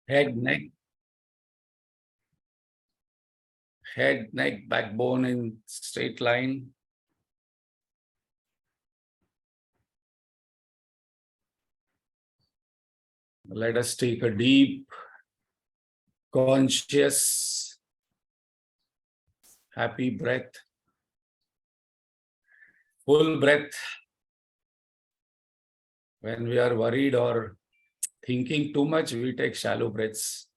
Head, neck, backbone in straight line. Let us take a deep, conscious, happy breath. Full breath. When we are worried or thinking too much, we take shallow breaths.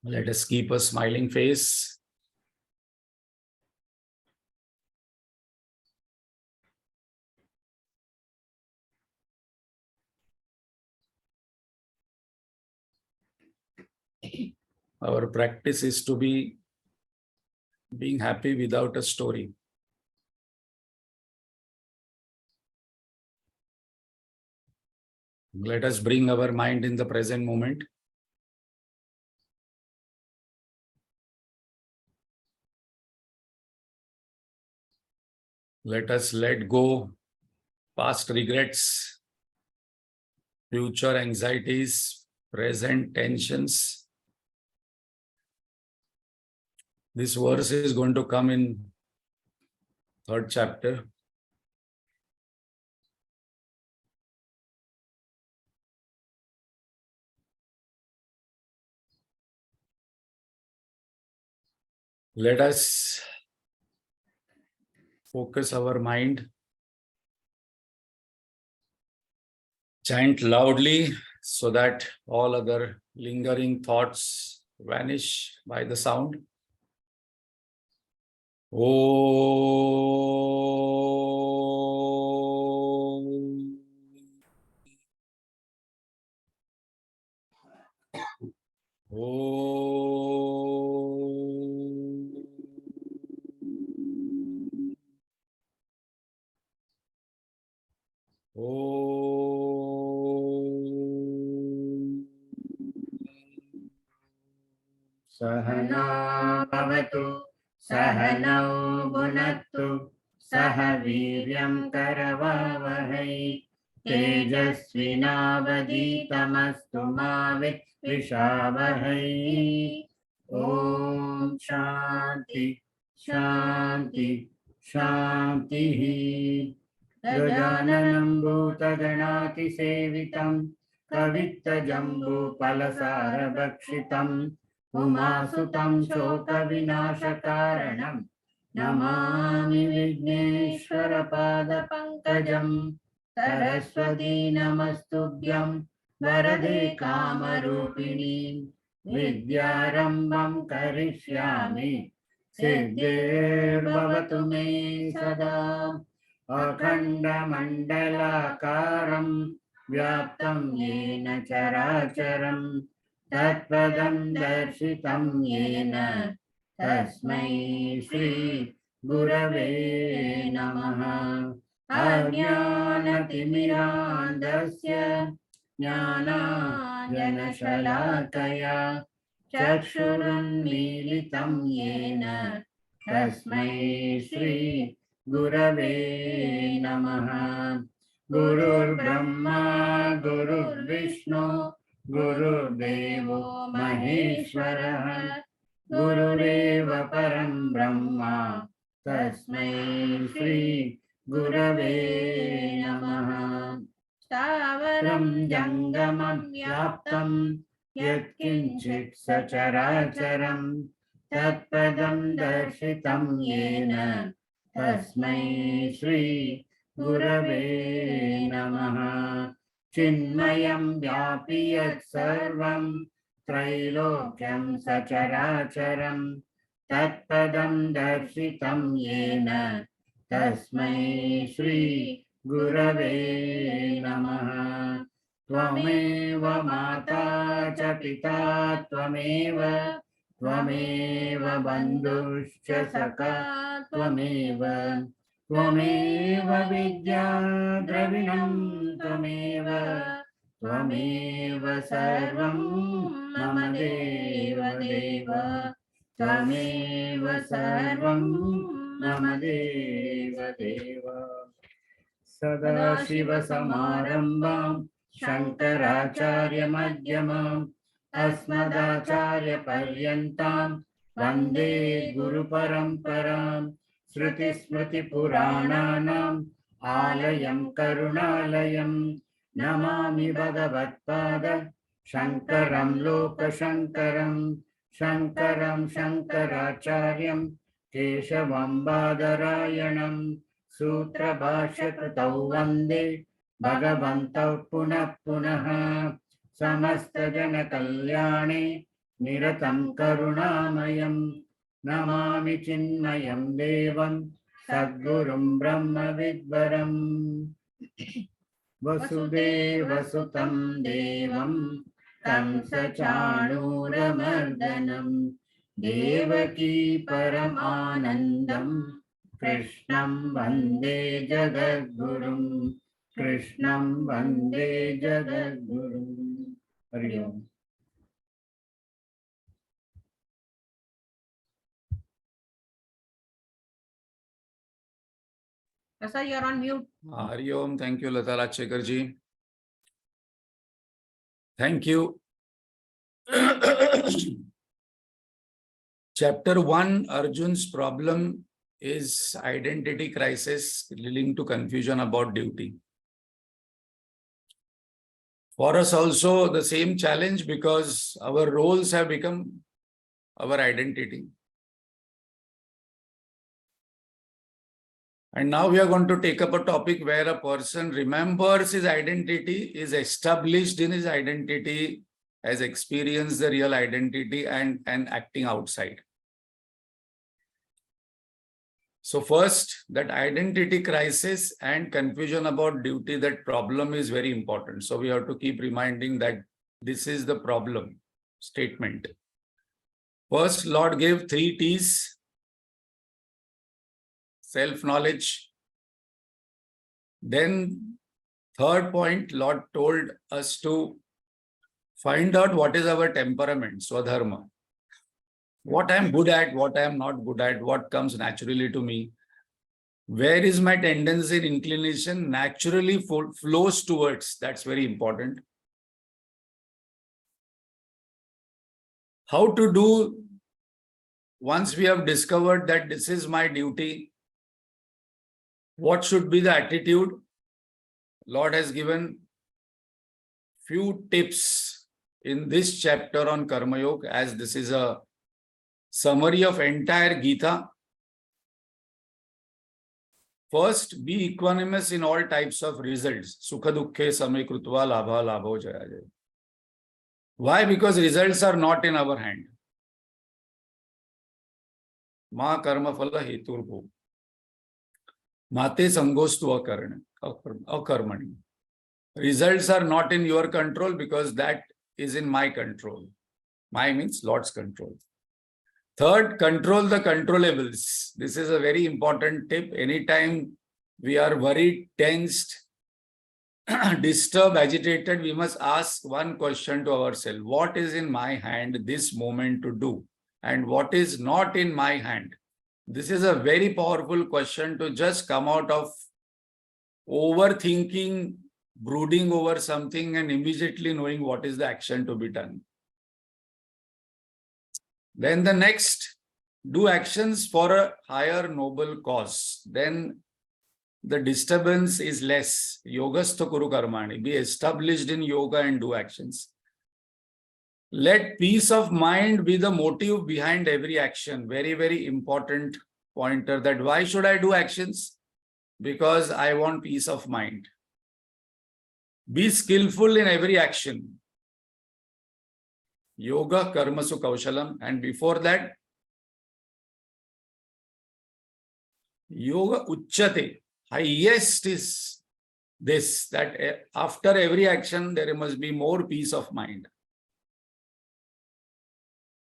Let us keep a smiling face. Our practice is to be being happy without a story. Let us bring our mind in the present moment. Let us let go past regrets, future anxieties, present tensions. This verse is going to come in 3rd chapter. Let us focus our mind. Chant loudly so that all other lingering thoughts vanish by the sound. Om. Om. Om. Sahana bhavatu, sahanau bhunattu, saha viryam karavavahai, tejasvinavaditamastu ma vidvishavahai. Om Shanti, Shanti, Shanti. Gajananam bhutaganati sevitam, kavittajambu palasara bhakshitam, उमासुतं शोकविनाशकारणं Namami विघ्नेश्वरपादपङ्कजं Saraswati नमस्तुभ्यं वरदे कामरूपिणी विद्यारम्भं करिष्यामि सिद्धिर्भवतु मे सदा अखण्डमण्डलाकारं व्याप्तं येन चराचरम् तत्पदं दर्शितं येन तस्मै श्री गुरवे नमः अज्ञानतिमिरान्धस्य ज्ञानाञ्जनशलाकया चक्षुरुन्मीलितं येन तस्मै श्री गुरवे नमः गुरुर्ब्रह्मा गुरुर्विष्णु गुरुर्देवो महेश्वरः गुरुरेव परं ब्रह्म तस्मै श्री गुरवे नमः स्थावरं जङ्गमं व्याप्तं यत्किञ्चित् सचराचरं तत्पदं दर्शितं येन तस्मै श्री गुरवे नमः चिन्मयं व्यापि यत्सर्वं त्रैलोक्यं सचराचरं तत्पदं दर्शितं येन तस्मै श्री गुरवे नमः त्वमेव माता च पिता त्वमेव बन्धुश्च सखा त्वमेव विद्या द्रविणं त्वमेव सर्वं मम देव त्वमेव सर्वं मम देव सदाशिवसमारम्भां शङ्कराचार्यमध्यमाम् अस्मदाचार्यपर्यन्तां वन्दे गुरुपरम्पराम् श्रुतिस्मृतिपुराणानाम् आलयं करुणालयं नमामि भगवत्पाद शङ्करं लोकशङ्करं शङ्करं शङ्कराचार्यं केशवं बादरायणं सूत्रभाष्यकृतौ वन्दे भगवन्तौ पुनः पुनः समस्तजनकल्याणे निरतं करुणामयं नमामि चिन्मयं देवं सद्गुरुं ब्रह्मविद्वरम् वसुदेवसुतं देवं कंसचाणूरमर्दनं देवकी परमानन्दं कृष्णं वन्दे जगद्गुरुं कृष्णं वन्दे जगद्गुरुं। हरि ओम्। Prasad, you're on mute. Hari Om. Thank you, Lata Rajshekar ji. Thank you. Chapter 1, Arjun's problem is identity crisis leading to confusion about duty. For us also the same challenge, because our roles have become our identity. And now we are going to take up a topic where a person remembers his identity, is established in his identity, has experienced the real identity and acting outside. So first, that identity crisis and confusion about duty, that problem is very important. So we have to keep reminding that this is the problem statement. First, Lord gave 3 T's. Self-knowledge. Then third point, Lord told us to find out what is our temperament, swadharma. What I am good at, what I am not good at, what comes naturally to me. Where is my tendency and inclination naturally flows towards, that's very important. How to do, once we have discovered that this is my duty, what should be the attitude? Lord has given few tips in this chapter on Karma Yoga, as this is a summary of entire Gita. First, be equanimous in all types of results. Sukha dukkhe samay krutva labha labho jaya jaya. Why? Because results are not in our hand. Ma karma phala heturbhu. Mate sangostu akarmani. Results are not in your control, because that is in my control. My means Lord's control. Third, control the controllables. This is a very important tip. Anytime we are worried, tensed, disturbed, agitated, we must ask one question to ourselves. What is in my hand this moment to do? And what is not in my hand? This is a very powerful question to just come out of overthinking, brooding over something, and immediately knowing what is the action to be done. Then the next, do actions for a higher noble cause. Then the disturbance is less. Yogastha kuru karmani. Be established in yoga and do actions. Let peace of mind be the motive behind every action. Very, very important pointer, that why should I do actions? Because I want peace of mind. Be skillful in every action. Yoga karmasu kaushalam. And before that, yoga uchyate. Highest is this, that after every action, there must be more peace of mind.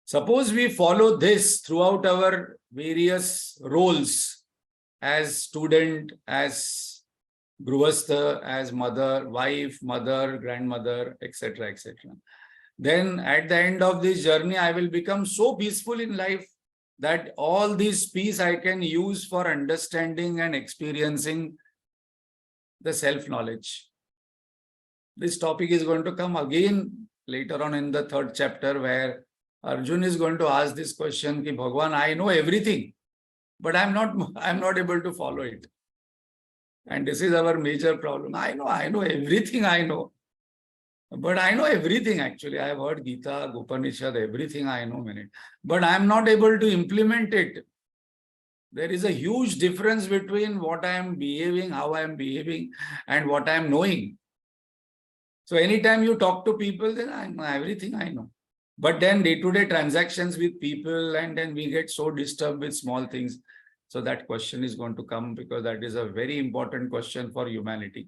Suppose we follow this throughout our various roles, as student, as gruvastha, as mother, wife, mother, grandmother, etc., etc. Then at the end of this journey, I will become so peaceful in life that all this peace I can use for understanding and experiencing the self-knowledge. This topic is going to come again later on in the 3rd chapter, where Arjun is going to ask this question, Ki Bhagwan, I know everything, but I'm not able to follow it. And this is our major problem. I know everything I know. But I know everything actually. I have heard Gita, Upanishad, everything I know in it. But I'm not able to implement it. There is a huge difference between what I am behaving, how I am behaving, and what I am knowing. So anytime you talk to people, then I know everything I know. But then day-to-day transactions with people, and then we get so disturbed with small things. So that question is going to come, because that is a very important question for humanity.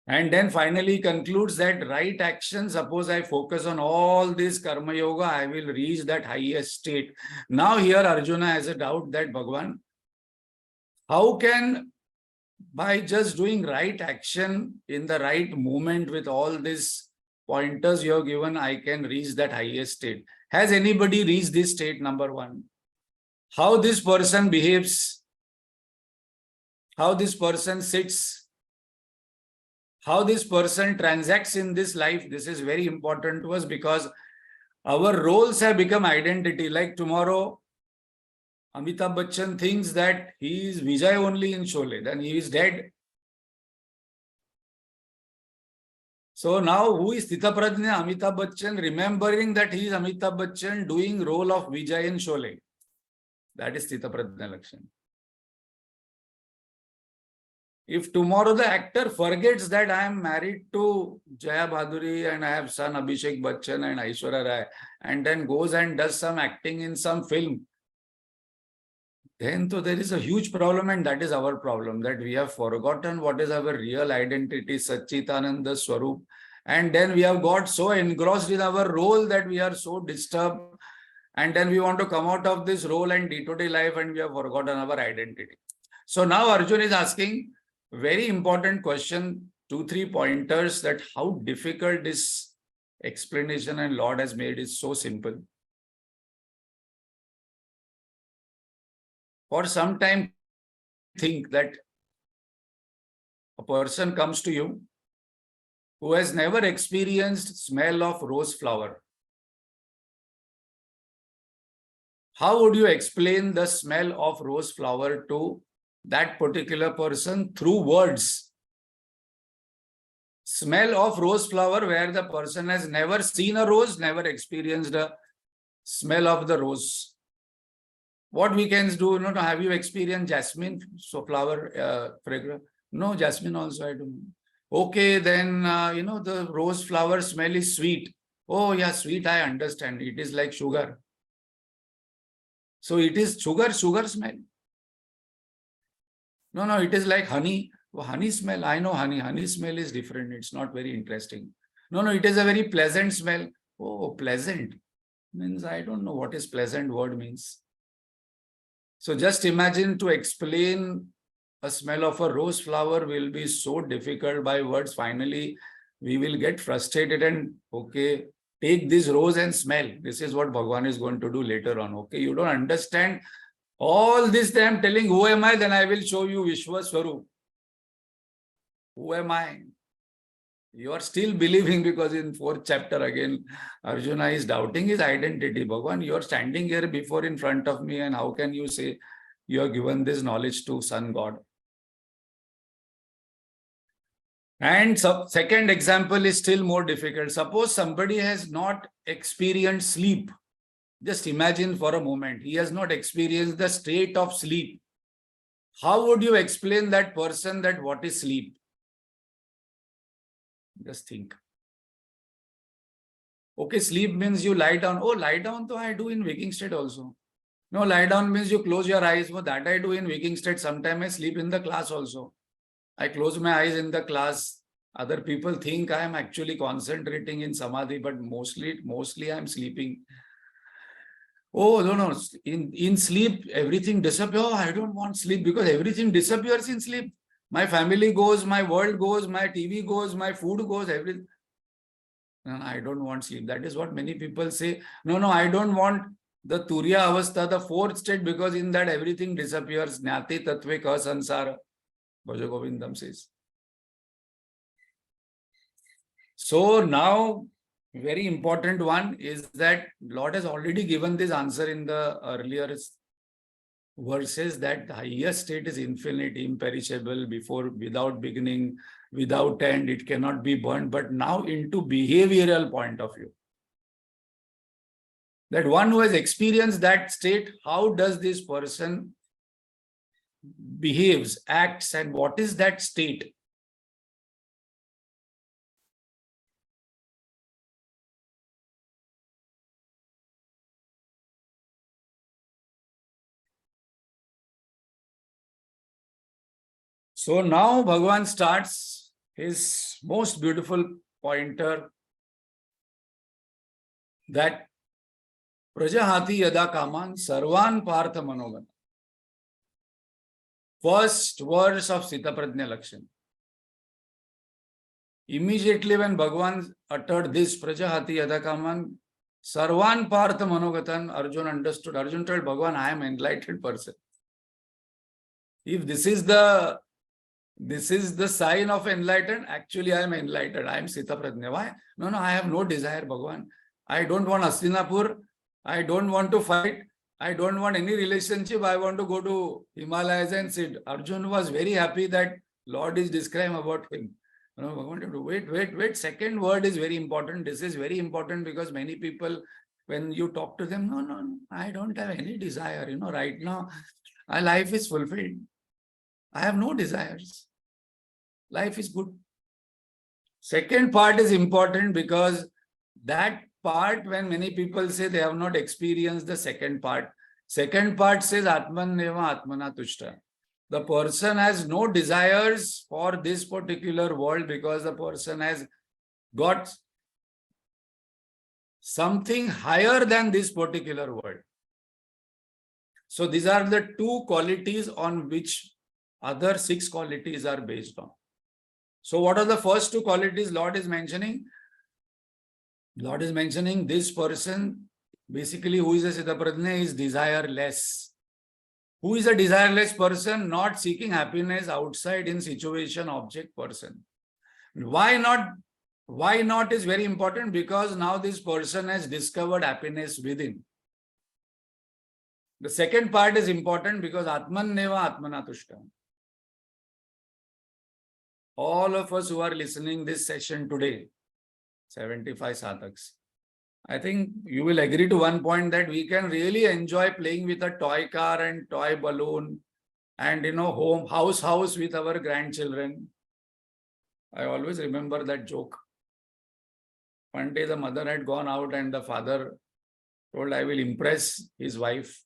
And then finally concludes that right action, suppose I focus on all this karma yoga, I will reach that highest state. Now here Arjuna has a doubt that Bhagwan, how can, by just doing right action in the right moment with all these pointers you have given, I can reach that highest state? Has anybody reached this state? Number one. How this person behaves, how this person sits, how this person transacts in this life, this is very important to us, because our roles have become identity. Like tomorrow, Amitabh Bachchan thinks that he is Vijay only in Sholay, then he is dead. So now who is Sthita Prajna? Amitabh Bachchan, remembering that he is Amitabh Bachchan doing role of Vijay in Sholay. That is Sthita Prajna Lakshan. If tomorrow the actor forgets that I am married to Jaya Bhaduri and I have son Abhishek Bachchan and Aishwarya Rai, and then goes and does some acting in some film, then so there is a huge problem, and that is our problem, that we have forgotten what is our real identity, Satchitananda Swarup. And then we have got so engrossed in our role that we are so disturbed, and then we want to come out of this role and day-to-day life, and we have forgotten our identity. So now Arjun is asking very important question, 2-3 pointers, that how difficult this explanation and Lord has made is so simple. For some time, think that a person comes to you who has never experienced smell of rose flower. How would you explain the smell of rose flower to that particular person? Through words. Smell of rose flower, where the person has never seen a rose, never experienced a smell of the rose. What we can do, no, have you experienced jasmine, so flower fragrance? No, jasmine also I don't know. Okay, then, the rose flower smell is sweet. Oh yeah, sweet, I understand. It is like sugar. So it is sugar smell. No, it is like honey. Oh, honey smell, I know honey. Honey smell is different. It's not very interesting. No, it is a very pleasant smell. Oh, pleasant. Means I don't know what is pleasant word means. So just imagine, to explain a smell of a rose flower will be so difficult by words. Finally, we will get frustrated and, okay, take this rose and smell. This is what Bhagwan is going to do later on. Okay, you don't understand all this. I am telling, who am I? Then I will show you Vishwa Swarup. Who am I? You are still believing, because in 4th chapter again, Arjuna is doubting his identity. Bhagwan, you are standing here before in front of me, and how can you say you have given this knowledge to Sun God? And second example is still more difficult. Suppose somebody has not experienced sleep. Just imagine for a moment, he has not experienced the state of sleep. How would you explain that person that what is sleep? Just think. Okay, sleep means you lie down. Oh, lie down, though I do in waking state also. No, lie down means you close your eyes. Well, that I do in waking state. Sometimes I sleep in the class also. I close my eyes in the class. Other people think I am actually concentrating in samadhi, but mostly I am sleeping. Oh, no. In sleep, everything disappears. Oh, I don't want sleep, because everything disappears in sleep. My family goes, my world goes, my TV goes, my food goes, everything. No, I don't want sleep. That is what many people say. No, I don't want the Turiya Avastha, the 4th state, because in that everything disappears. Jnati Tattve Ka Sansara, Bhaja Govindam says. So now, very important one is that Lord has already given this answer in the earlier verses, that the highest state is infinite, imperishable, without beginning, without end, it cannot be burnt. But now into behavioral point of view, that one who has experienced that state, how does this person behaves, acts, and what is that state? So now Bhagavan starts his most beautiful pointer, that Prajahati yada kaman sarvan partha manogan. First verse of Sita Prajna Lakshan. Immediately when Bhagavan uttered this Prajahati yada kaman sarvan partha manogatan, Arjun understood. Arjun told Bhagavan, I am an enlightened person. If this is the sign of enlightened, actually I am enlightened. I am Sita Prajna. Why? No, I have no desire, Bhagavan. I don't want Hastinapur. I don't want to fight. I don't want any relationship. I want to go to Himalayas and sit. Arjun was very happy that Lord is describing about him. You know, Bhagavan, wait. Second word is very important. This is very important because many people, when you talk to them, no, I don't have any desire. Right now, my life is fulfilled. I have no desires. Life is good. Second part is important because that part, when many people say they have not experienced the second part says Atman Neva Atmana Tushta. The person has no desires for this particular world because the person has got something higher than this particular world. So these are the two qualities on which other 6 qualities are based on. So what are the first 2 qualities Lord is mentioning? Lord is mentioning this person, basically who is a Siddha Prajna, is desireless. Who is a desireless person? Not seeking happiness outside in situation, object, person. Why not? Why not is very important, because now this person has discovered happiness within. The second part is important because Atman Neva Atmana Tushta. All of us who are listening this session today, 75 sadhaks, I think you will agree to one point that we can really enjoy playing with a toy car and toy balloon and house with our grandchildren. I always remember that joke. One day the mother had gone out and the father told, I will impress his wife.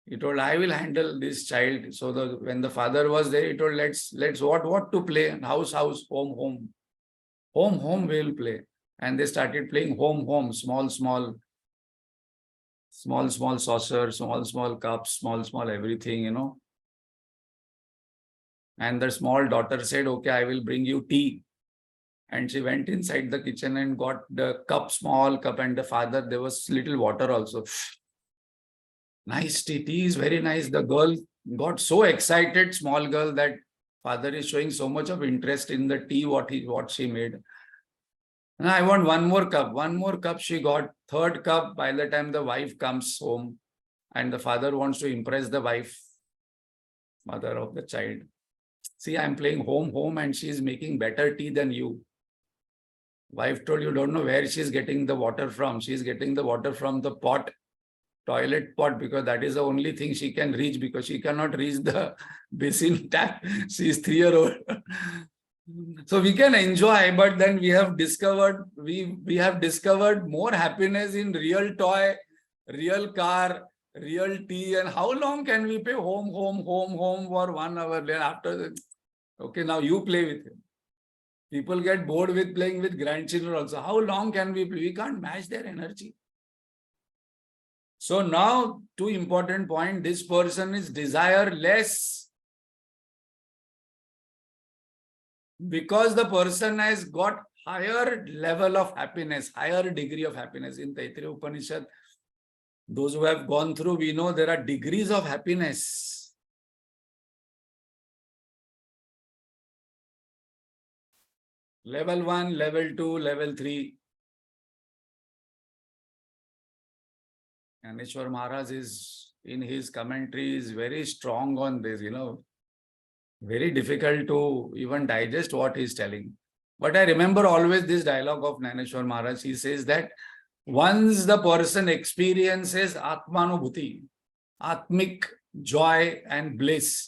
He told, I will handle this child. So when the father was there, he told, let's what to play? House, home. Home we'll play. And they started playing home, small saucer, small cups, small everything, And the small daughter said, okay, I will bring you tea. And she went inside the kitchen and got the small cup, and the father, there was little water also. Nice tea. Tea is very nice. The girl got so excited, small girl, that father is showing so much of interest in the tea, what she made. And I want one more cup. One more cup she got. Third cup, by the time the wife comes home, and the father wants to impress the wife, mother of the child. See, I'm playing home, and she's making better tea than you. Wife told, you don't know where she's getting the water from. She's getting the water from the pot, toilet pot, because that is the only thing she can reach, because she cannot reach the basin tap. She's 3-year-old. So we can enjoy, but then we have discovered more happiness in real toy, real car, real tea. And how long can we play home for 1 hour? Then after that, okay, now you play with him. People get bored with playing with grandchildren also. How long can we play? We can't match their energy. So now, 2 important points. This person is desireless because the person has got higher level of happiness, higher degree of happiness. In Taittiriya Upanishad, those who have gone through, we know there are degrees of happiness. Level 1, level 2, level 3. Yaneshwar Maharaj is, in his commentary, is very strong on this, very difficult to even digest what he's telling. But I remember always this dialogue of Yaneshwar Maharaj. He says that once the person experiences Atmanubhuti, Atmic joy and bliss,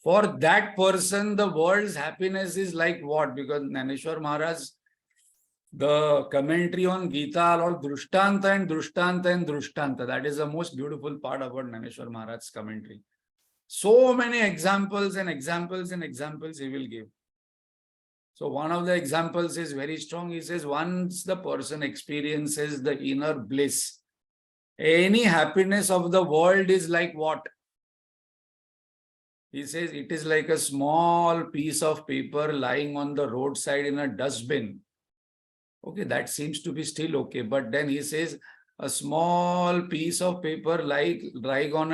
for that person, the world's happiness is like what? Because Yaneshwar Maharaj, the commentary on Gita, all Drishtanta and Drishtanta and Drishtanta. That is the most beautiful part about Yaneshwar Maharaj's commentary. So many examples and examples and examples he will give. So one of the examples is very strong. He says, once the person experiences the inner bliss, any happiness of the world is like what? He says it is like a small piece of paper lying on the roadside in a dustbin. Okay, that seems to be still okay. But then he says a small piece of paper lying on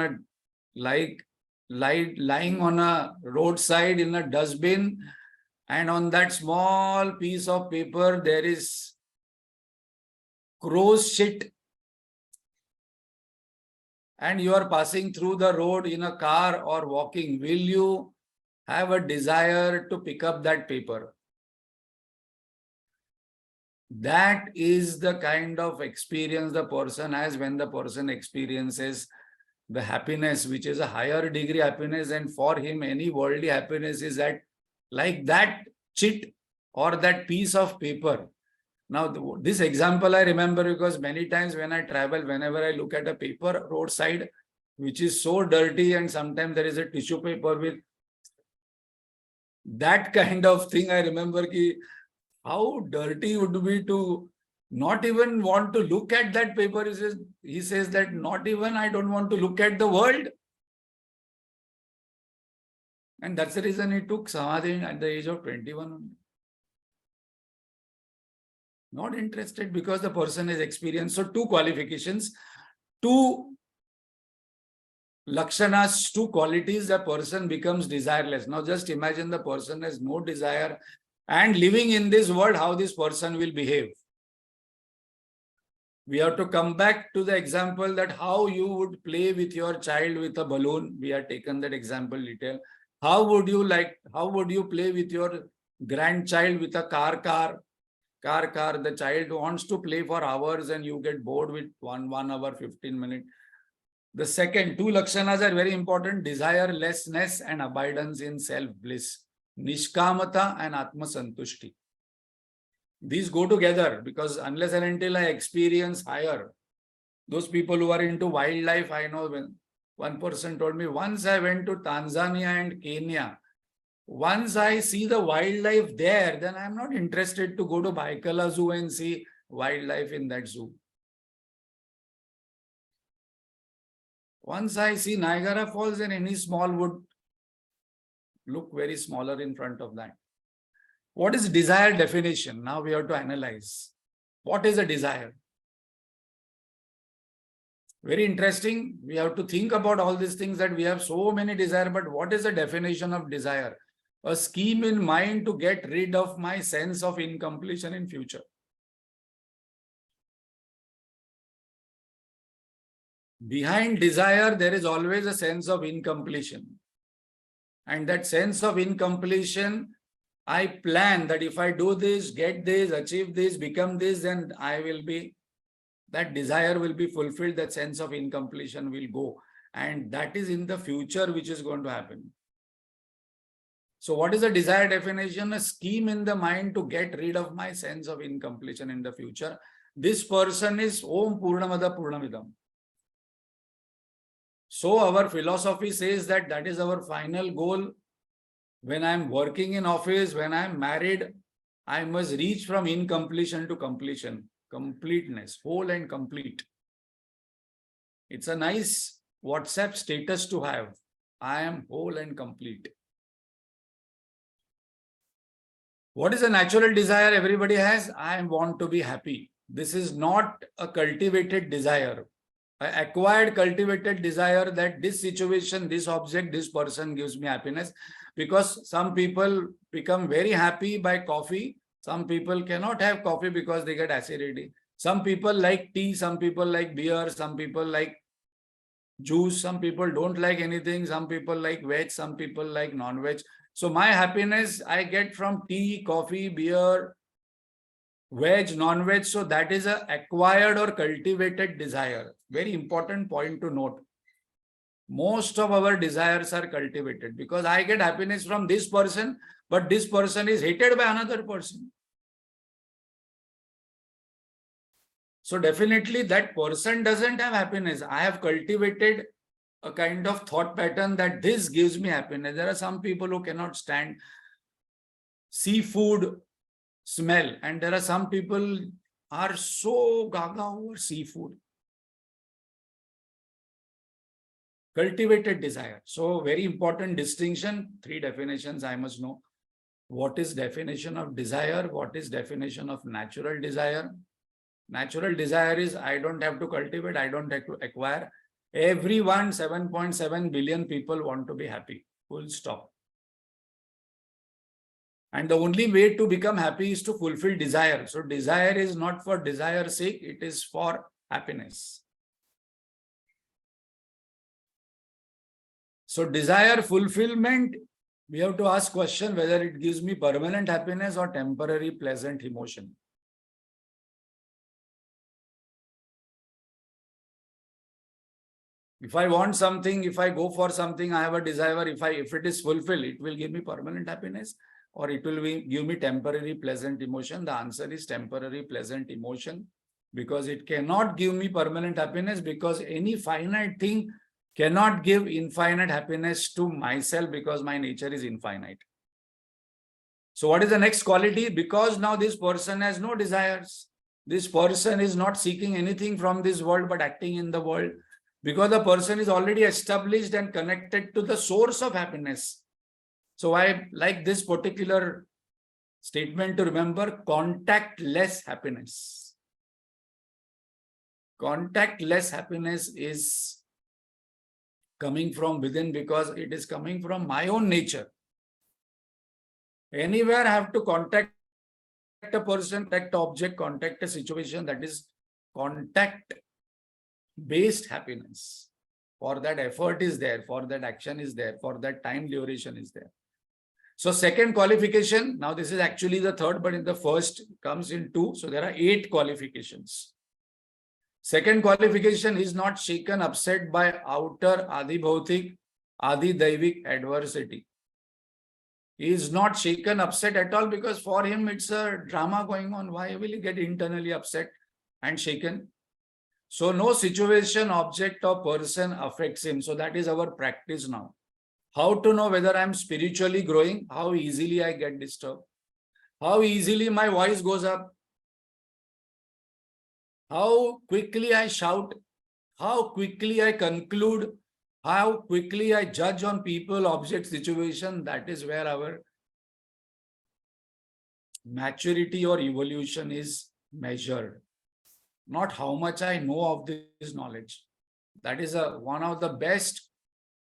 a roadside in a dustbin, and on that small piece of paper there is crow's shit, and you are passing through the road in a car or walking, will you have a desire to pick up that paper? That is the kind of experience the person has when the person experiences the happiness, which is a higher degree happiness, and for him any worldly happiness is like that chit or that piece of paper. Now, this example I remember because many times when I travel, whenever I look at a paper roadside, which is so dirty, and sometimes there is a tissue paper with that kind of thing, I remember how dirty it would be to not even want to look at that paper. He says that not even I don't want to look at the world. And that's the reason he took Samadhi at the age of 21. Not interested because the person has experienced. So two qualifications, two lakshanas, two qualities, the person becomes desireless. Now just imagine the person has no desire and living in this world, how this person will behave. We have to come back to the example that how you would play with your child with a balloon. We have taken that example detail. How would you play with your grandchild with a car? The child wants to play for hours and you get bored with 1 hour, 15 minutes. The second, two lakshanas are very important: desirelessness and abidance in self-bliss. Nishkamata and Atma Santushti. These go together because unless and until I experience higher, those people who are into wildlife, I know when one person told me, once I went to Tanzania and Kenya, once I see the wildlife there, then I'm not interested to go to Baikala Zoo and see wildlife in that zoo. Once I see Niagara Falls, then any small would look very smaller in front of that. What is desire definition? Now we have to analyze. What is a desire? Very interesting. We have to think about all these things that we have so many desire, but what is the definition of desire? A scheme in mind to get rid of my sense of incompletion in future. Behind desire, there is always a sense of incompletion. And that sense of incompletion, I plan that if I do this, get this, achieve this, become this, then that desire will be fulfilled, that sense of incompletion will go. And that is in the future which is going to happen. So what is a desire definition? A scheme in the mind to get rid of my sense of incompletion in the future. This person is Om Purnamada Purnamidam. So our philosophy says that that is our final goal. When I'm working in office, when I'm married, I must reach from incompletion to completion. Completeness, whole and complete. It's a nice WhatsApp status to have. I am whole and complete. What is a natural desire everybody has? I want to be happy. This is not a cultivated desire. An acquired cultivated desire that this situation, this object, this person gives me happiness. Because some people become very happy by coffee Some people cannot have coffee because they get acidity. Some people like tea, some people like beer, some people like juice, some people don't like anything, some people like veg, some people like non-veg. So my happiness I get from tea, coffee, beer, veg, non-veg. So that is a acquired or cultivated desire. Very important point to note. Most of our desires are cultivated because I get happiness from this person, but this person is hated by another person. So definitely that person doesn't have happiness. I have cultivated a kind of thought pattern that this gives me happiness. There are some people who cannot stand seafood smell, and there are some people are so gaga over seafood. Cultivated desire. So very important distinction. 3 definitions I must know. What is definition of desire? What is definition of natural desire? Natural desire is I don't have to cultivate, I don't have to acquire. Everyone, 7.7 billion people want to be happy. Full stop. And the only way to become happy is to fulfill desire. So desire is not for desire's sake, it is for happiness. So desire fulfillment, we have to ask question whether it gives me permanent happiness or temporary pleasant emotion. If I want something, if I go for something, I have a desire, if it is fulfilled, it will give me permanent happiness or it will give me temporary pleasant emotion. The answer is temporary pleasant emotion, because it cannot give me permanent happiness, because any finite thing cannot give infinite happiness to myself, because my nature is infinite. So what is the next quality? Because now this person has no desires. This person is not seeking anything from this world but acting in the world. Because the person is already established and connected to the source of happiness. So I like this particular statement to remember: contactless happiness. Contactless happiness is coming from within, because it is coming from my own nature. Anywhere I have to contact a person, contact an object, contact a situation, that is contact-based happiness. For that effort is there, for that action is there, for that time duration is there. So second qualification, now this is actually the third, but in the first comes in 2. So there are 8 qualifications. Second qualification is not shaken, upset by outer adi bhautik, adi daivik adversity. He is not shaken, upset at all, because for him it's a drama going on. Why will he get internally upset and shaken? So no situation, object or person affects him. So that is our practice now. How to know whether I am spiritually growing? How easily I get disturbed? How easily my voice goes up? How quickly I shout? How quickly I conclude? How quickly I judge on people, objects, situation? That is where our maturity or evolution is measured. Not how much I know of this knowledge. That is one of the best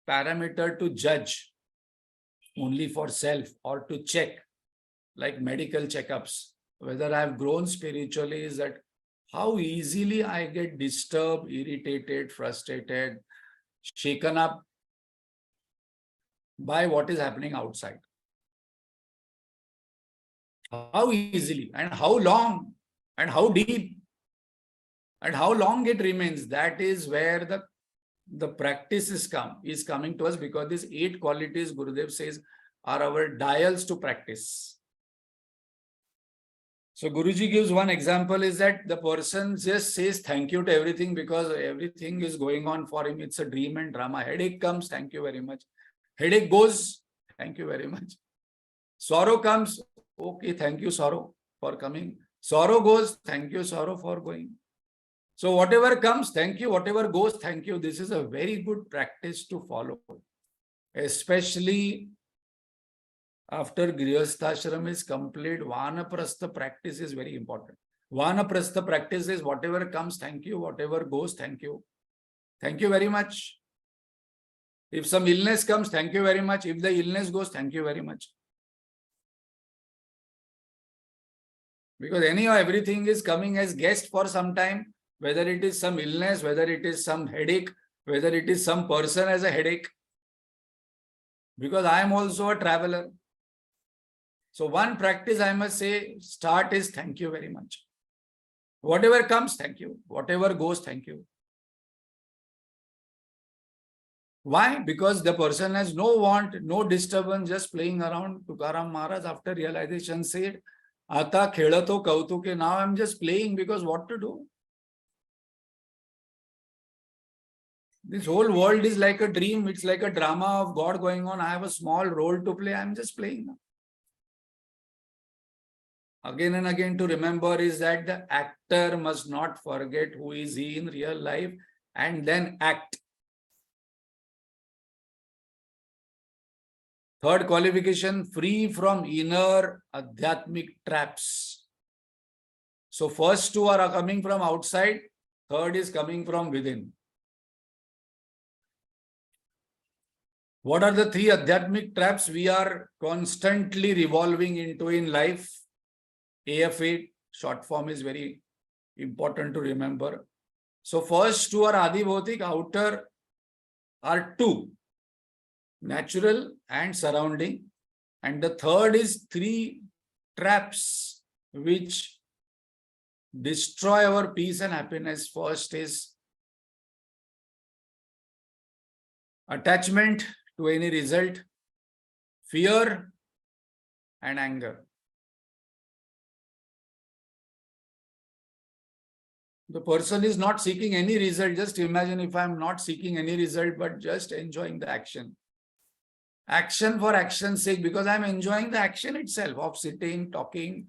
parameter to judge only for self, or to check, like medical checkups, whether I have grown spiritually, is that how easily I get disturbed, irritated, frustrated, shaken up by what is happening outside. How easily, and how long, and how deep, and how long it remains. That is where the practice is coming to us, because these 8 qualities, Gurudev says, are our dials to practice. So Guruji gives one example, is that the person just says thank you to everything because everything is going on for him. It's a dream and drama. Headache comes, thank you very much. Headache goes, thank you very much. Sorrow comes, okay, thank you, sorrow, for coming. Sorrow goes, thank you, sorrow, for going. So whatever comes, thank you. Whatever goes, thank you. This is a very good practice to follow, especially after Grihasthashram is complete. Vanaprastha practice is very important. Vanaprastha practice is whatever comes, thank you. Whatever goes, thank you. Thank you very much. If some illness comes, thank you very much. If the illness goes, thank you very much. Because anyhow, everything is coming as guest for some time, whether it is some illness, whether it is some headache, whether it is some person as a headache. Because I am also a traveler. So one practice I must say, start is thank you very much. Whatever comes, thank you. Whatever goes, thank you. Why? Because the person has no want, no disturbance, just playing around. Tukaram Maharaj, after realization, said, Ata khelato kautuke. Now I'm just playing because what to do? This whole world is like a dream. It's like a drama of God going on. I have a small role to play. I'm just playing now. Again and again to remember is that the actor must not forget who is he in real life and then act. Third qualification, free from inner adhyatmic traps. So first two are coming from outside, third is coming from within. What are the three adhyatmic traps we are constantly revolving into in life? AFA, short form is very important to remember. So first two are adibhotik, outer are two, natural and surrounding. And the third is three traps which destroy our peace and happiness. First is attachment to any result, fear and anger. The person is not seeking any result. Just imagine if I'm not seeking any result, but just enjoying the action. Action for action's sake, because I'm enjoying the action itself of sitting, talking,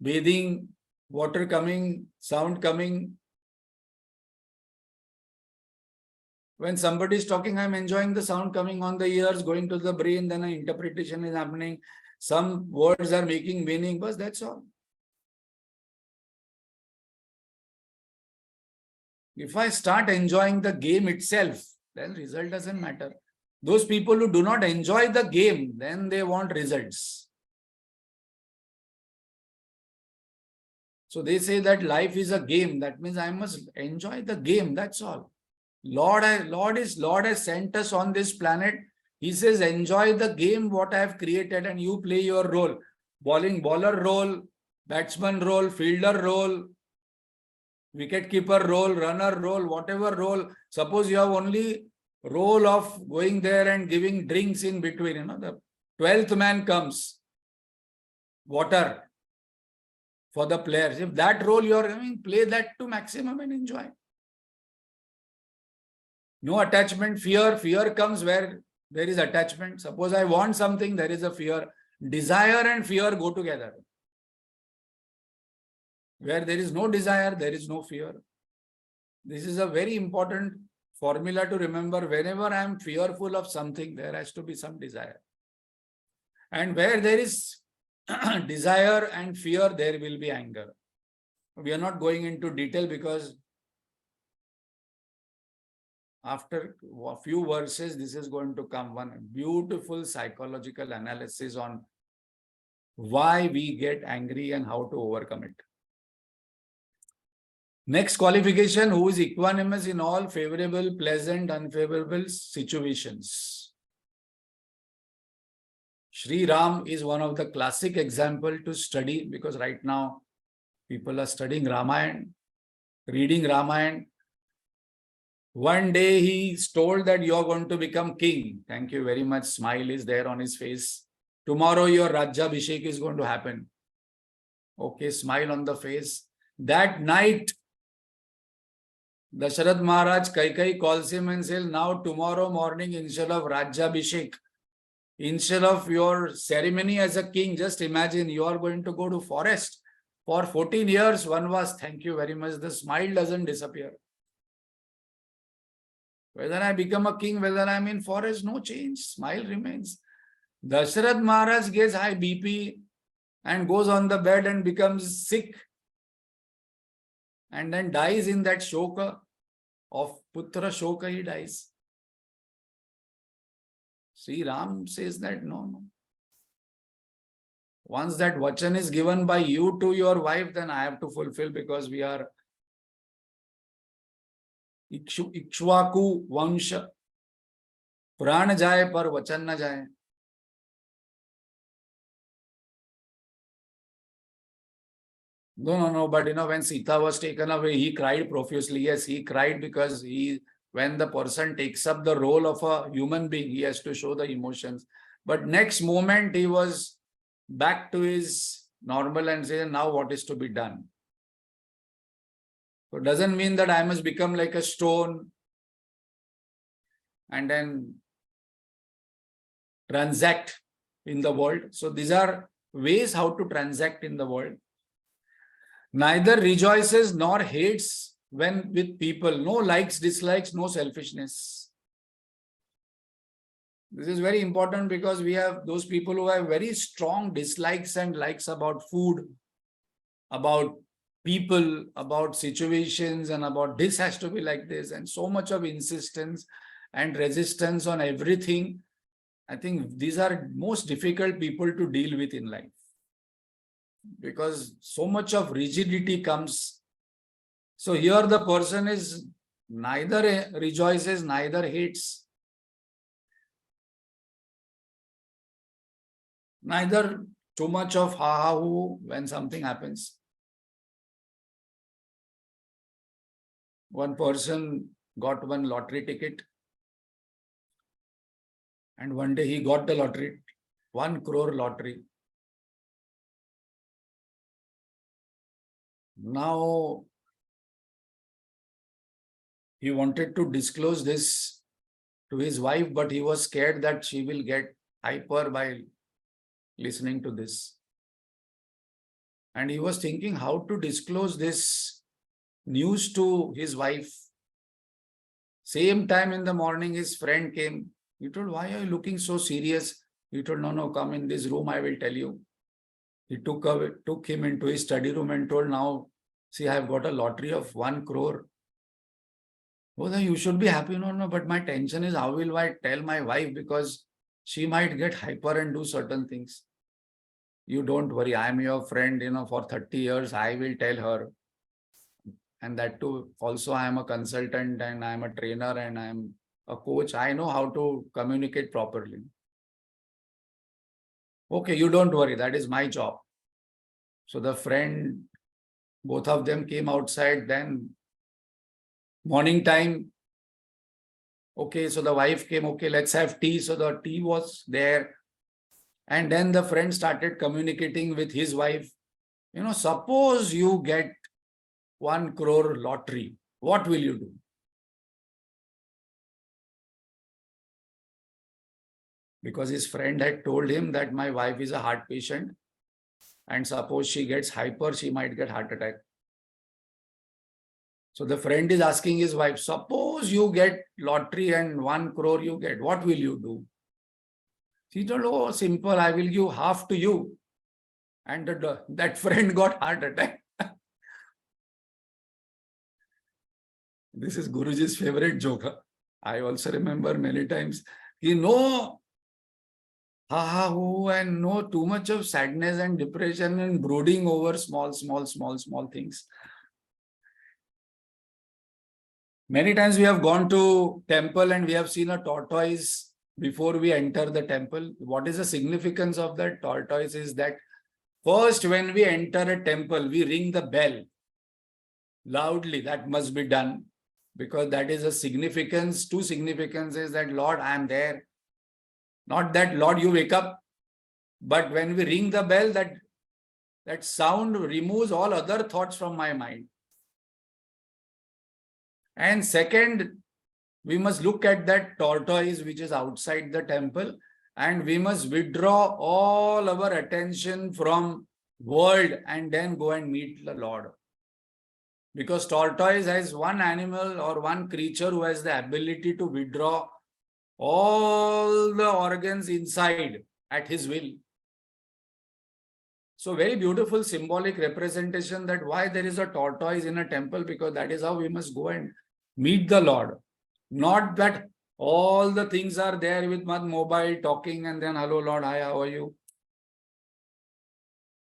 bathing, water coming, sound coming. When somebody is talking, I'm enjoying the sound coming on the ears, going to the brain, then an interpretation is happening. Some words are making meaning, but that's all. If I start enjoying the game itself, then result doesn't matter. Those people who do not enjoy the game, then they want results. So they say that life is a game. That means I must enjoy the game. That's all. Lord has sent us on this planet. He says, enjoy the game what I have created and you play your role. Bowler role, batsman role, fielder role, wicket-keeper role, runner role, whatever role. Suppose you have only role of going there and giving drinks in between. The 12th man comes, water for the players. If that role you are having, play that to maximum and enjoy. No attachment, fear. Fear comes where there is attachment. Suppose I want something, there is a fear. Desire and fear go together. Where there is no desire, there is no fear. This is a very important formula to remember. Whenever I am fearful of something, there has to be some desire. And where there is desire and fear, there will be anger. We are not going into detail because after a few verses, this is going to come one beautiful psychological analysis on why we get angry and how to overcome it. Next qualification, who is equanimous in all favorable, pleasant, unfavorable situations. Sri Ram is one of the classic example to study because right now people are studying Ramayana, reading Ramayana. One day he is told that you are going to become king. Thank you very much. Smile is there on his face. Tomorrow your Rajyabhishek is going to happen. Okay, smile on the face. That night, Dasharatha Maharaj Kaikai calls him and says, now tomorrow morning, instead of Rajyabhishek, instead of your ceremony as a king, just imagine you are going to go to forest for 14 years. Vanvas, thank you very much. The smile doesn't disappear. Whether I become a king, whether I'm in forest, no change. Smile remains. Dasharatha Maharaj gets high BP and goes on the bed and becomes sick. And then dies in that shoka of Putra Shoka, he dies. Sri Ram says that no. Once that vachan is given by you to your wife, then I have to fulfill, because we are Ikshvaku Vansha. Pran jaye par vachan na jaye. No. But when Sita was taken away, he cried profusely. Yes, he cried because when the person takes up the role of a human being, he has to show the emotions. But next moment, he was back to his normal and say, now what is to be done? So it doesn't mean that I must become like a stone and then transact in the world. So these are ways how to transact in the world. Neither rejoices nor hates when with people. No likes, dislikes, no selfishness. This is very important, because we have those people who have very strong dislikes and likes about food, about people, about situations, and about this has to be like this, and so much of insistence and resistance on everything. I think these are most difficult people to deal with in life, because so much of rigidity comes. So here the person is neither rejoices, neither hates, neither too much of ha-ha-hoo when something happens. One person got one lottery ticket, and one day he got the lottery, 1 crore lottery. Now, he wanted to disclose this to his wife, but he was scared that she will get hyper by listening to this. And he was thinking how to disclose this news to his wife. Same time in the morning, his friend came. He told, why are you looking so serious? He told, no, come in this room, I will tell you. He took him into his study room and told, now, see, I have got a lottery of 1 crore. Oh, then you should be happy. No, but my tension is, how will I tell my wife, because she might get hyper and do certain things. You don't worry, I am your friend, for 30 years, I will tell her. And that too, also I am a consultant and I am a trainer and I am a coach. I know how to communicate properly. Okay, you don't worry, that is my job. So the friend, both of them came outside, then morning time. Okay, so the wife came, okay, let's have tea. So the tea was there. And then the friend started communicating with his wife. Suppose you get 1 crore lottery, what will you do? Because his friend had told him that my wife is a heart patient, and suppose she gets hyper, she might get heart attack. So the friend is asking his wife, suppose you get lottery and 1 crore you get, what will you do? She told, oh, simple, I will give half to you. And that friend got heart attack. This is Guruji's favorite joke. I also remember many times. No ha-ha-hoo and no too much of sadness and depression and brooding over small things. Many times we have gone to temple and we have seen a tortoise before we enter the temple. What is the significance of that tortoise is that first when we enter a temple, we ring the bell loudly. That must be done, because that is a significance. Two significances that Lord, I am there. Not that Lord, you wake up, but when we ring the bell, that sound removes all other thoughts from my mind. And second, we must look at that tortoise which is outside the temple, and we must withdraw all our attention from world and then go and meet the Lord. Because tortoise has one animal or one creature who has the ability to withdraw all the organs inside at his will. So very beautiful symbolic representation that why there is a tortoise in a temple, because that is how we must go and meet the Lord. Not that all the things are there with my mobile talking and then, hello Lord, hi, how are you?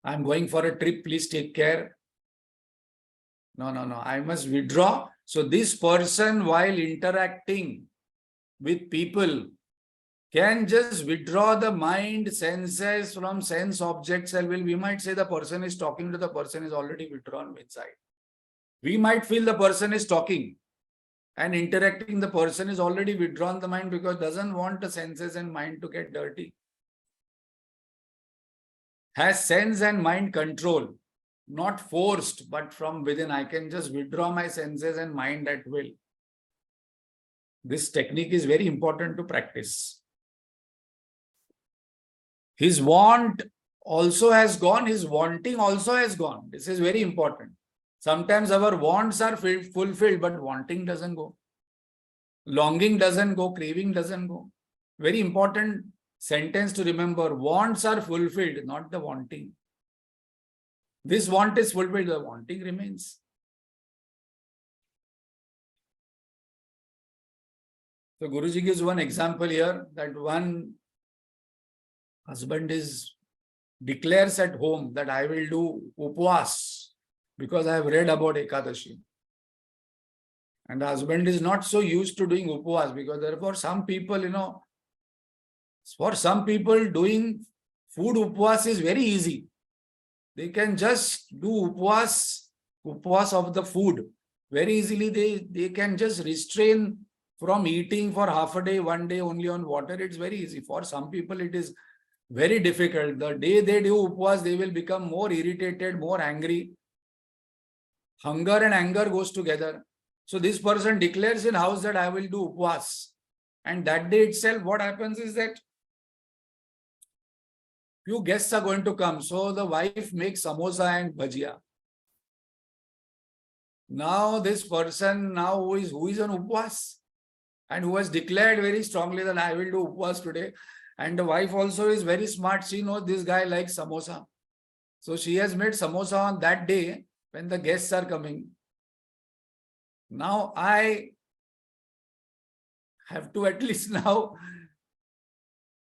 I'm going for a trip, please take care. No, I must withdraw. So this person, while interacting with people, can just withdraw the mind, senses from sense objects, and we might say the person is talking to the person is already withdrawn inside. We might feel the person is talking and interacting, the person is already withdrawn the mind because doesn't want the senses and mind to get dirty. Has sense and mind control, not forced, but from within. I can just withdraw my senses and mind at will. This technique is very important to practice. His want also has gone, his wanting also has gone. This is very important. Sometimes our wants are fulfilled, but wanting doesn't go. Longing doesn't go, craving doesn't go. Very important sentence to remember. Wants are fulfilled, not the wanting. This want is fulfilled, the wanting remains. So Guruji gives one example here, that one husband declares at home that I will do upvas because I have read about Ekadashi. And the husband is not so used to doing upvas because therefore some people, for some people doing food upvas is very easy. They can just do upvas of the food. Very easily they can just restrain from eating for half a day, one day only on water. It's very easy. For some people it is very difficult. The day they do upvas, they will become more irritated, more angry. Hunger and anger goes together. So this person declares in house that I will do upvas. And that day itself, what happens is that few guests are going to come. So the wife makes samosa and bhajia. Now this person who is on upvas and who has declared very strongly that I will do upvas today. And the wife also is very smart. She knows this guy likes samosa. So she has made samosa on that day when the guests are coming. Now I have to at least now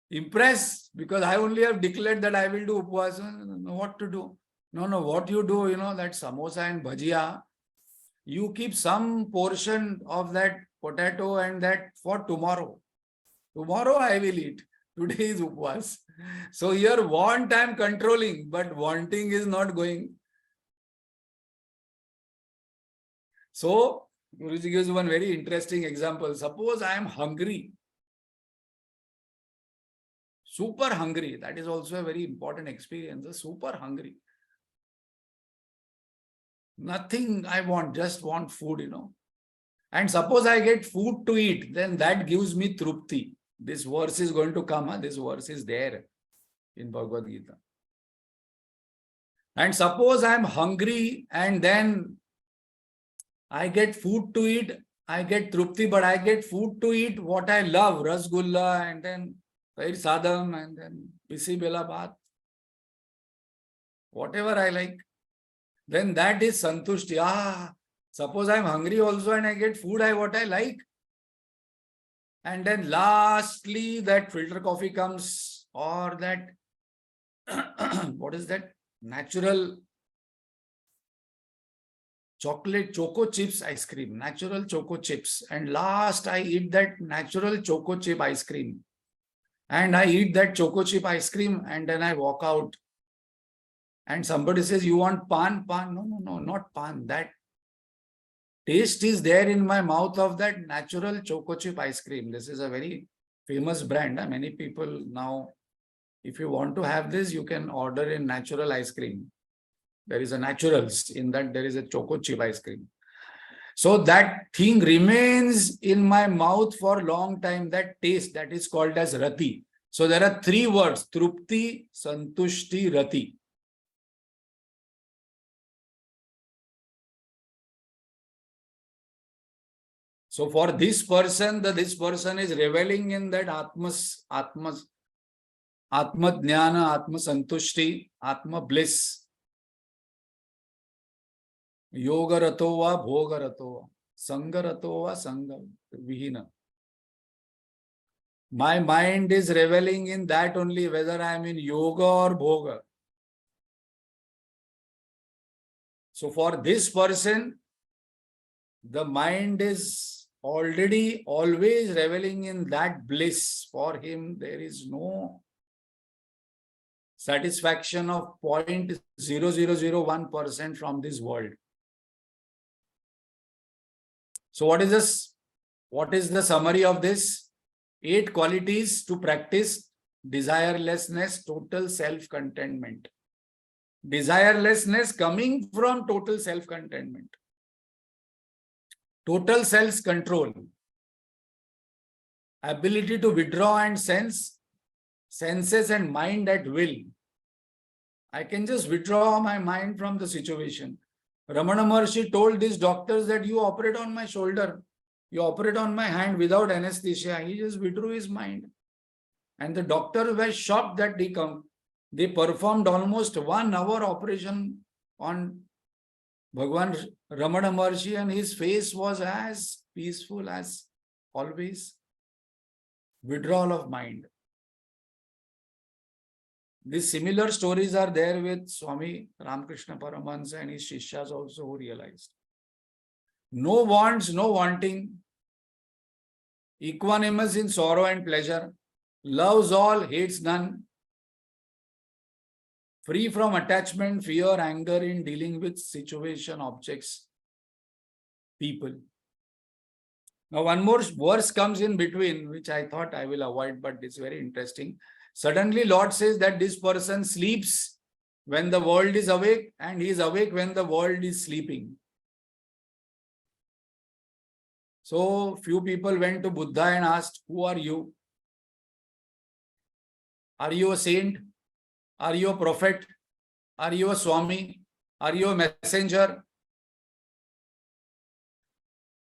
impress, because I only have declared that I will do upvas. No, what to do? No, what you do, that samosa and bhajia, you keep some portion of that potato and that for tomorrow. Tomorrow I will eat. Today is upvas. So here want I am controlling, but wanting is not going. So Guruji gives one very interesting example. Suppose I am hungry. Super hungry. That is also a very important experience. Super hungry. Nothing I want, just want food, And suppose I get food to eat, then that gives me trupti. This verse is going to come. This verse is there in Bhagavad Gita. And suppose I am hungry and then I get food to eat, I get trupti, but I get food to eat what I love, rasgulla and then Kair sadam and then bisi bela bhat, whatever I like, then that is santushti. Suppose I am hungry also and I get food what I like. And then lastly, that filter coffee comes, or that, what is that? Natural chocolate choco chips ice cream, natural choco chips. And last I eat that natural choco chip ice cream. And I eat that choco chip ice cream and then I walk out. And somebody says, you want pan? Pan? No, not pan. That taste is there in my mouth of that natural choco chip ice cream. This is a very famous brand. Many people now, if you want to have this, you can order in natural ice cream. There is a naturals. In that there is a choco chip ice cream. So that thing remains in my mouth for a long time. That taste, that is called as rati. So there are three words: trupti, santushti, rati. So for this person, this person is reveling in that Atma Jnana, Atma Santushti, Atma Bliss. Yoga rato va, bhoga rato va, sangha rato va, sangha vihina. My mind is reveling in that only, whether I am in yoga or bhoga. So for this person, the mind is already always reveling in that bliss. For him, there is no satisfaction of 0.0001% from this world. So what is this? What is the summary of this? 8 qualities to practice desirelessness, total self-contentment. Desirelessness coming from total self-contentment. Total self-control. Ability to withdraw and sense, senses and mind at will. I can just withdraw my mind from the situation. Ramana Maharshi told these doctors that you operate on my shoulder, you operate on my hand without anesthesia. He just withdrew his mind. And the doctor were shocked that they performed almost 1 hour operation on Bhagwan Ramana Maharshi, and his face was as peaceful as always. Withdrawal of mind. These similar stories are there with Swami Ramakrishna Paramahansa and his Shishyas also, who realized. No wants, no wanting. Equanimous in sorrow and pleasure. Loves all, hates none. Free from attachment, fear, anger in dealing with situation, objects, people. Now one more verse comes in between, which I thought I will avoid, but it's very interesting. Suddenly Lord says that this person sleeps when the world is awake, and he is awake when the world is sleeping. So few people went to Buddha and asked, who are you? Are you a saint? Are you a prophet? Are you a Swami? Are you a messenger?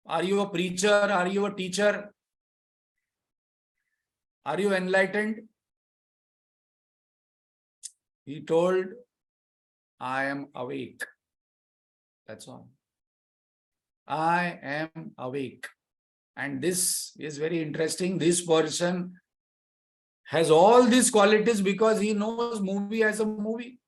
Are you a preacher? Are you a teacher? Are you enlightened? He told, I am awake. That's all. I am awake. And this is very interesting. This person has all these qualities because he knows movie as a movie.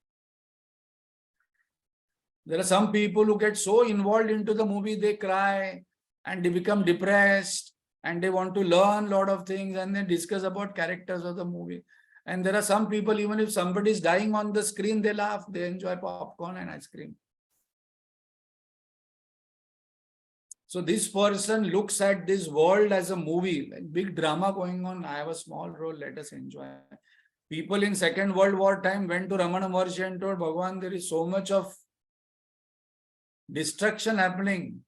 There are some people who get so involved into the movie, they cry and they become depressed and they want to learn a lot of things and they discuss about characters of the movie. And there are some people, even if somebody is dying on the screen, they laugh, they enjoy popcorn and ice cream. So this person looks at this world as a movie, like big drama going on. I have a small role, let us enjoy. People in Second World War time went to Ramana Maharshi and told Bhagwan, there is so much of destruction happening.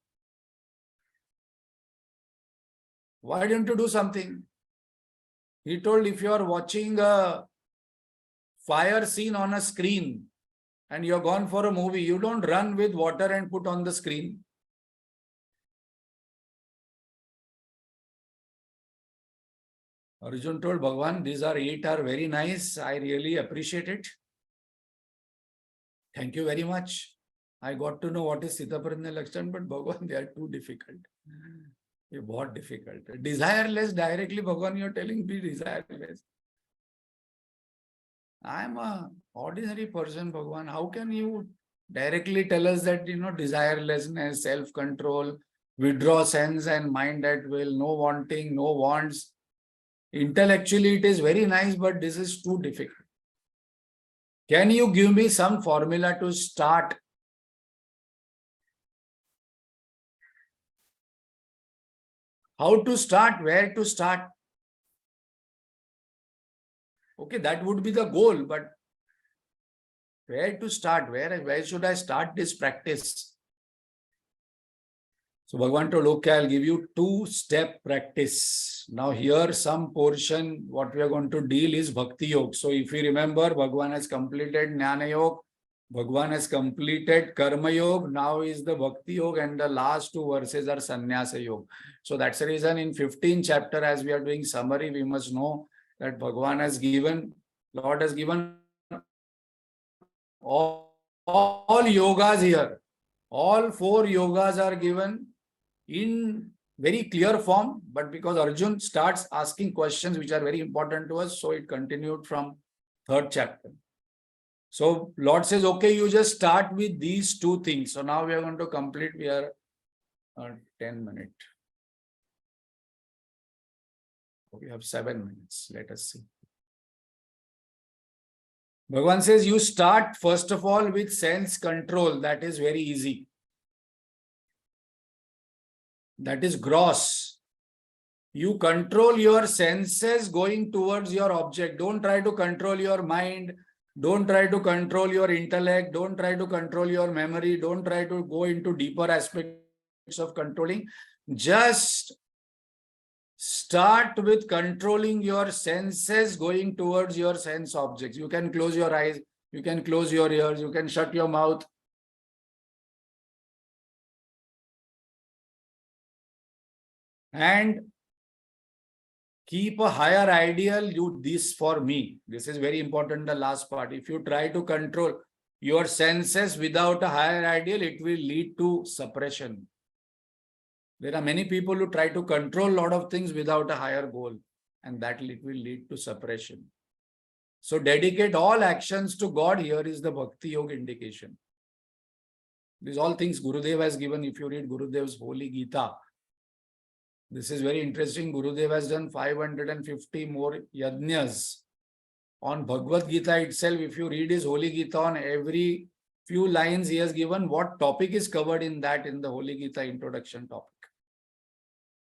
Why don't you do something? He told, if you are watching a fire scene on a screen and you're gone for a movie, you don't run with water and put on the screen. Arjun told Bhagwan, these 8 are very nice. I really appreciate it. Thank you very much. I got to know what is Sitaparanya Lakshan, but Bhagwan, they are too difficult. What difficult? Desireless directly, Bhagwan, you're telling me desireless. I'm a ordinary person, Bhagwan. How can you directly tell us that, desirelessness, self-control, withdraw sense and mind at will, no wanting, no wants. Intellectually, it is very nice, but this is too difficult. Can you give me some formula to start? How to start? Where to start? Okay, that would be the goal, but where to start? Where should I start this practice? So Bhagwan told, okay, I'll give you 2-step practice. Now here some portion, what we are going to deal is Bhakti Yoga. So if you remember, Bhagwan has completed Jnana Yoga, Bhagwan has completed Karma Yoga, now is the Bhakti Yoga, and the last 2 verses are Sannyasa Yoga. So that's the reason in 15th chapter, as we are doing summary, we must know that Bhagwan has given, Lord has given all yogas here. All 4 yogas are given in very clear form, but because Arjun starts asking questions which are very important to us, so it continued from 3rd chapter. So Lord says, okay, you just start with these two things. So now we are going to complete. We are 10 minutes. We have 7 minutes. Let us see. Bhagavan says, you start first of all with sense control. That is very easy. That is gross. You control your senses going towards your object. Don't try to control your mind. Don't try to control your intellect. Don't try to control your memory. Don't try to go into deeper aspects of controlling. Just start with controlling your senses going towards your sense objects. You can close your eyes. You can close your ears. You can shut your mouth. And keep a higher ideal. You this for me. This is very important, the last part. If you try to control your senses without a higher ideal, it will lead to suppression. There are many people who try to control a lot of things without a higher goal, and that will lead to suppression. So dedicate all actions to God. Here is the Bhakti Yoga indication. These all things Gurudev has given. If you read Gurudev's Holy Gita, this is very interesting. Gurudev has done 550 more yajnas. On Bhagavad Gita itself, if you read his Holy Gita, on every few lines he has given what topic is covered in that in the Holy Gita introduction topic.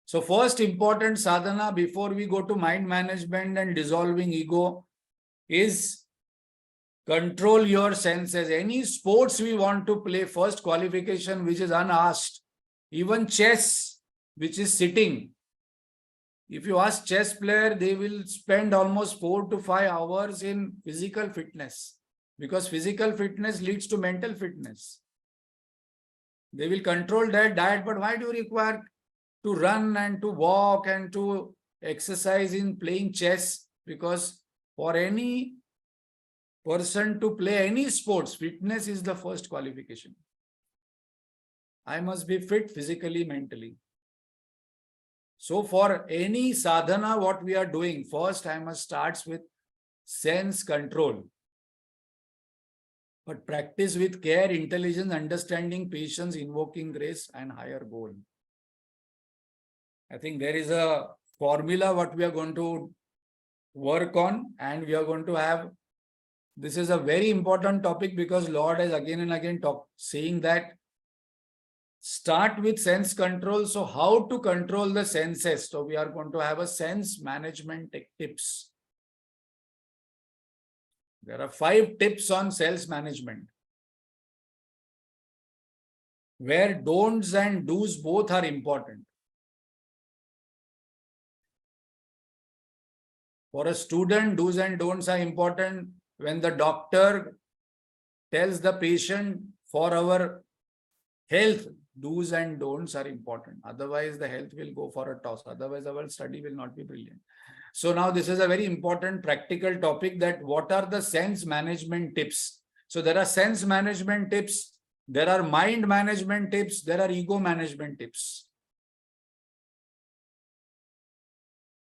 So first important sadhana before we go to mind management and dissolving ego is control your senses. Any sports we want to play, first qualification which is unasked, even chess, which is sitting. If you ask chess player, they will spend almost 4 to 5 hours in physical fitness, because physical fitness leads to mental fitness. They will control their diet, but why do you require to run and to walk and to exercise in playing chess? Because for any person to play any sports, fitness is the first qualification. I must be fit physically, mentally. So for any sadhana, what we are doing, first I must start with sense control. But practice with care, intelligence, understanding, patience, invoking grace, and higher goal. I think there is a formula what we are going to work on, and we are going to have, this is a very important topic because Lord has again and again saying that start with sense control. So how to control the senses? So we are going to have a sense management tips. There are 5 tips on sense management, where don'ts and do's both are important. For a student, do's and don'ts are important. When the doctor tells the patient for our health, do's and don'ts are important. Otherwise, the health will go for a toss. Otherwise, our study will not be brilliant. So now this is a very important practical topic, that what are the sense management tips? So there are sense management tips, there are mind management tips, there are ego management tips.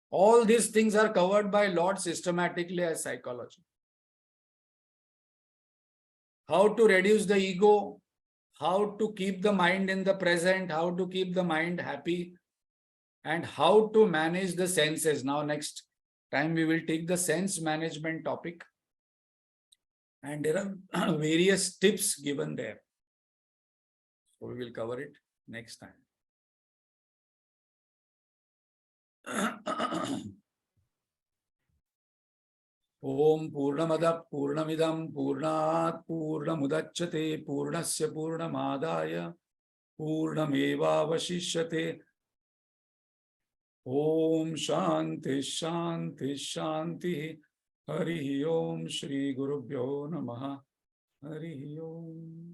All these things are covered by Lord systematically as psychology. How to reduce the ego, how to keep the mind in the present, how to keep the mind happy, and how to manage the senses. Now next time we will take the sense management topic, and there are various tips given there. So we will cover it next time. Om Purnamada Purnamidam Purnat Purnamudachyate Purnasya Purnamadaya Purnameva Vashishyate. Om Shanti Shanti Shanti. Hari Om Shri Gurubhyo Namaha. Hari Om.